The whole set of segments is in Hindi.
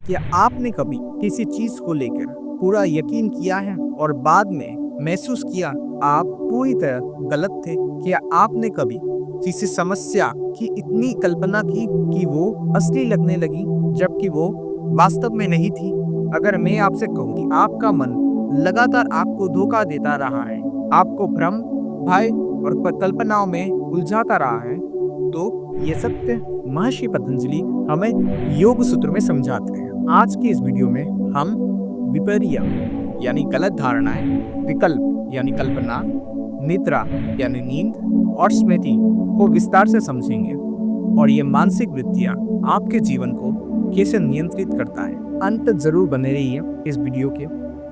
क्या आपने कभी किसी चीज को लेकर पूरा यकीन किया है और बाद में महसूस किया आप पूरी तरह गलत थे? क्या आपने कभी किसी समस्या की इतनी कल्पना की कि वो असली लगने लगी जबकि वो वास्तव में नहीं थी? अगर मैं आपसे कहूँ कि आपका मन लगातार आपको धोखा देता रहा है, आपको भ्रम, भय और कल्पनाओं में उलझाता रहा है, तो ये सत्य महर्षि पतंजलि हमें योग सूत्र में समझाते हैं। आज की इस वीडियो में हम विपर्य यानी गलत धारणाएं, विकल्प यानी कल्पना, निद्रा यानी नींद और स्मृति को विस्तार से समझेंगे और ये मानसिक वृत्तियां आपके जीवन को कैसे नियंत्रित करता है। अंत तक जरूर बने रहिए इस वीडियो के,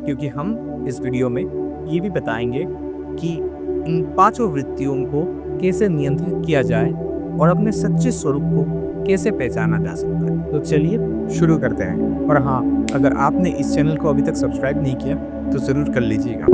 क्योंकि हम इस वीडियो में ये भी बताएंगे कि इन पांचों वृत्तियों को कैसे नियंत्रित किया जाए और अपने सच्चे स्वरूप को कैसे पहचाना जा सकता है। तो चलिए शुरू करते हैं। और हाँ, अगर आपने इस चैनल को अभी तक सब्सक्राइब नहीं किया तो जरूर कर लीजिएगा।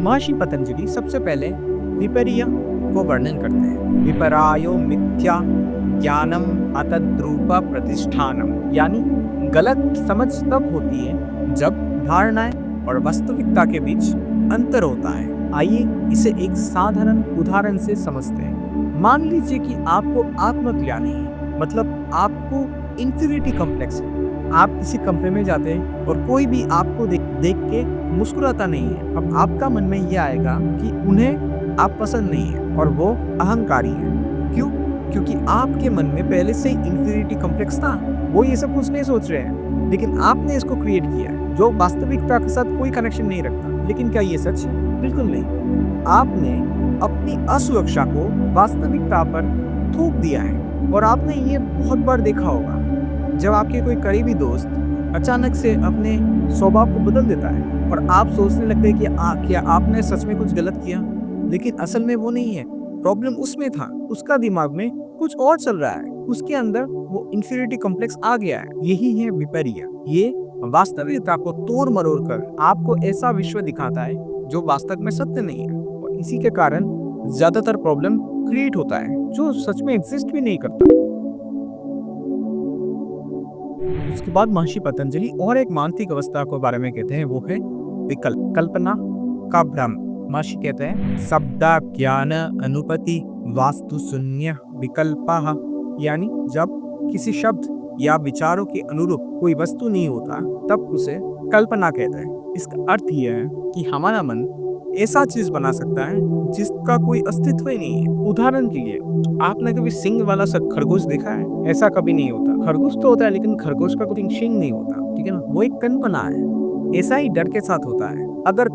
महर्षि पतंजलि सबसे पहले विपर्य को वर्णन करते हैं। विपरायो मिथ्या ज्ञानम अतद्रूप प्रतिष्ठानम, यानी गलत समझ तब होती है जब धारणाएं और वास्तविकता के बीच अंतर होता है। आइए इसे एक साधारण उदाहरण से समझते हैं। मान लीजिए कि आपको आत्मग्लानि है, मतलब आपको इंफीरियरिटी कॉम्प्लेक्स है। आप किसी कमरे में जाते हैं और कोई भी आपको देख के मुस्कुराता नहीं है। अब आपका मन में यह आएगा कि उन्हें आप पसंद नहीं है और वो अहंकारी है। क्यों? क्योंकि आपके मन में पहले से ही इंफीरियरिटी कॉम्प्लेक्स था। वो ये सब कुछ नहीं सोच रहे हैं, लेकिन आपने इसको क्रिएट किया है जो वास्तविकता के साथ कोई कनेक्शन नहीं रखता। लेकिन क्या ये सच है? बिल्कुल नहीं। आपने अपनी असुरक्षा को वास्तविकता पर थोप दिया है। और आपने ये बहुत बार देखा होगा, जब आपके कोई करीबी दोस्त अचानक से अपने स्वभाव को बदल देता है और आप सोचने लगते हैं कि क्या आपने सच में कुछ गलत किया, लेकिन असल में वो नहीं है। प्रॉब्लम उसमें था, उसका दिमाग में कुछ और चल रहा है, उसके अंदर वो इंफीरियरिटी कॉम्प्लेक्स आ गया है। यही है विपर्य। ये वास्तविकता को तोड़ मरोड़ कर आपको ऐसा विश्व दिखाता है जो वास्तव में सत्य नहीं है, और इसी के कारण ज्यादातर प्रॉब्लम क्रिएट होता है जो सच में एग्जिस्ट भी नहीं करता। उसके बाद महर्षि पतंजलि और एक मानसिक अवस्था के बारे में कहते हैं, वो है विकल्प, कल्पना का भ्रम। महर्षि कहते हैं शब्द ज्ञान अनुपति वास्तु शून्य विकल्पः, यानी जब किसी शब्द या विचारों के अनुरूप कोई वस्तु नहीं होता तब उसे कल्पना कहते हैं। इसका अर्थ यह है कि हमारा मन ऐसा चीज बना सकता है जिसका कोई अस्तित्व ही नहीं है। उदाहरण के लिए, आपने कभी सिंग वाला खरगोश देखा है? ऐसा कभी नहीं होता। खरगोश तो होता है लेकिन खरगोश का कोई सिंग नहीं होता, ठीक है ना? वो एक कल्पना है। ऐसा ही डर के साथ होता है। अगर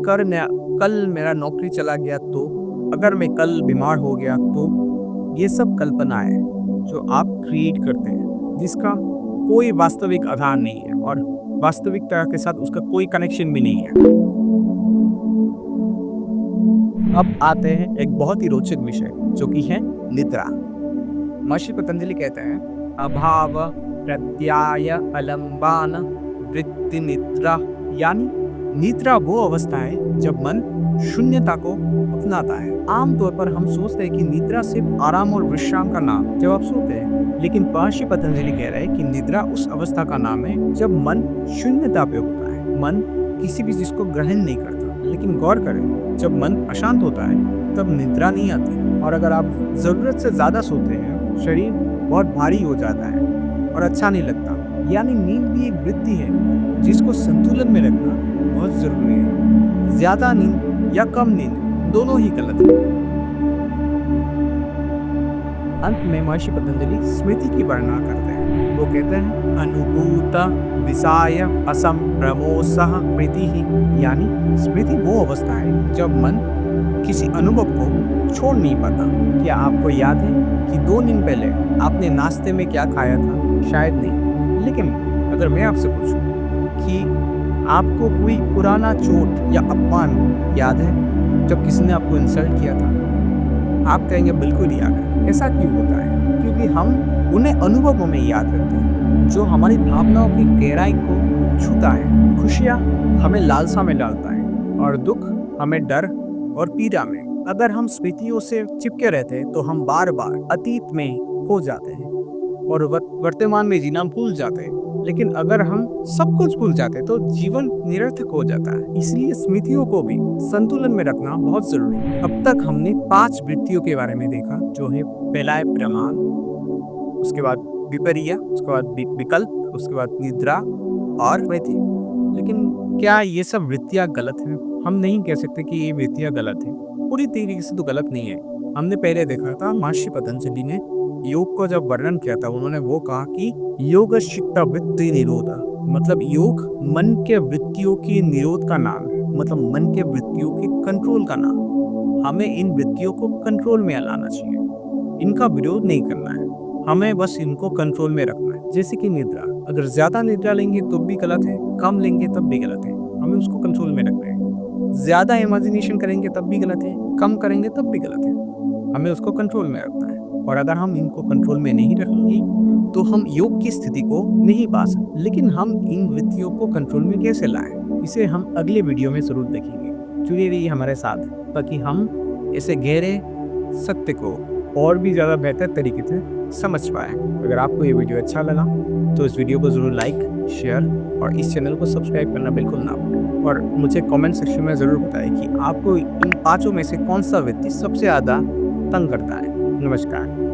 कल मेरा नौकरी चला गया तो, अगर मैं कल बीमार हो गया तो, ये सब कल्पना है जो आप क्रिएट करते हैं, जिसका कोई वास्तविक आधार नहीं है और वास्तविकता के साथ उसका कोई कनेक्शन भी नहीं है। अब आते हैं एक बहुत ही रोचक विषय जो कि है निद्रा। महर्षि पतंजलि कहते हैं अभाव प्रत्याय अलंबान वृत्ति निद्रा, यानी निद्रा वो अवस्था है जब मन शून्यता को अपनाता है। आमतौर पर हम सोचते हैं कि निद्रा सिर्फ आराम और विश्राम का नाम जब आप सोते हैं, लेकिन महर्षि पतंजलि कह रहे हैं कि निद्रा उस अवस्था का नाम है जब मन शून्यता पे होता है। मन किसी भी चीज को ग्रहण नहीं करता। लेकिन गौर करें, जब मन अशांत होता है तब निद्रा नहीं आती। और अगर आप जरूरत से ज्यादा सोते हैं, शरीर बहुत भारी हो जाता है और अच्छा नहीं लगता। यानी नींद भी एक वृत्ति है जिसको संतुलन में रखना बहुत जरूरी है। ज्यादा नींद या कम नींद दोनों ही गलत है। अंत में महर्षि पतंजलि स्मृति की वर्णना करते हैं। वो कहते हैं अनुभूत विषय असंप्रमोसः स्मृति, यानी स्मृति वो अवस्था है जब मन किसी अनुभव को छोड़ नहीं पाता। क्या आपको याद है कि 2 दिन पहले आपने नाश्ते में क्या खाया था? शायद नहीं। लेकिन अगर मैं आपसे पूछूं कि आपको कोई पुराना चोट या अपमान याद है जब किसी ने आपको इंसल्ट किया था? आप कहेंगे बिल्कुल याद है। ऐसा क्यों होता है? क्योंकि हम उन्हें अनुभवों में याद रखते हैं जो हमारी भावनाओं की गहराई को छूता है। खुशियाँ हमें लालसा में डालता है और दुख हमें डर और पीड़ा में। अगर हम स्मृतियों से चिपके रहते हैं तो हम बार बार अतीत में खो जाते हैं। और वर्तमान में जीना भूल जाते हैं। लेकिन अगर हम सब कुछ भूल जाते तो जीवन निरर्थक हो जाता है। इसलिए स्मृतियों को भी संतुलन में रखना बहुत जरूरी है। अब तक हमने 5 वृत्तियों के बारे में देखा, जो है पहला है प्रमाण, उसके बाद विपर्य, उसके बाद विकल्प, उसके बाद निद्रा और स्मृति। लेकिन क्या ये सब वृत्तियां गलत हैं? हम नहीं कह सकते कि ये वृत्तियां गलत हैं। पूरी तरीके से तो गलत नहीं है। हमने पहले देखा था महर्षि पतंजलि ने योग को जब वर्णन किया था, उन्होंने वो कहा कि योग चित्त वृत्ति निरोध, मतलब योग मन के वृत्तियों की निरोध का नाम है, मतलब मन के वृत्तियों की कंट्रोल का नाम। हमें इन वृत्तियों को कंट्रोल में लाना चाहिए, इनका विरोध नहीं करना है, हमें बस इनको कंट्रोल में रखना है। जैसे कि निद्रा, अगर ज्यादा निद्रा लेंगे तो भी गलत है, कम लेंगे तब भी गलत है, हमें उसको कंट्रोल में रखना है। ज्यादा इमेजिनेशन करेंगे तब भी गलत है, कम करेंगे तब भी गलत है, हमें उसको कंट्रोल में रखना है। और अगर हम इनको कंट्रोल में नहीं रखेंगे तो हम योग की स्थिति को नहीं पा सकते। लेकिन हम इन वृत्तियों को कंट्रोल में कैसे लाएं, इसे हम अगले वीडियो में जरूर देखेंगे। जुड़े रहिए हमारे साथ ताकि हम इसे गहरे सत्य को और भी ज़्यादा बेहतर तरीके से समझ पाए। अगर आपको ये वीडियो अच्छा लगा तो इस वीडियो को ज़रूर लाइक, शेयर और इस चैनल को सब्सक्राइब करना बिल्कुल ना भूलें। और मुझे कमेंट सेक्शन में ज़रूर बताएं कि आपको इन 5 में से कौन सा व्यक्ति सबसे ज़्यादा तंग करता है। नमस्कार।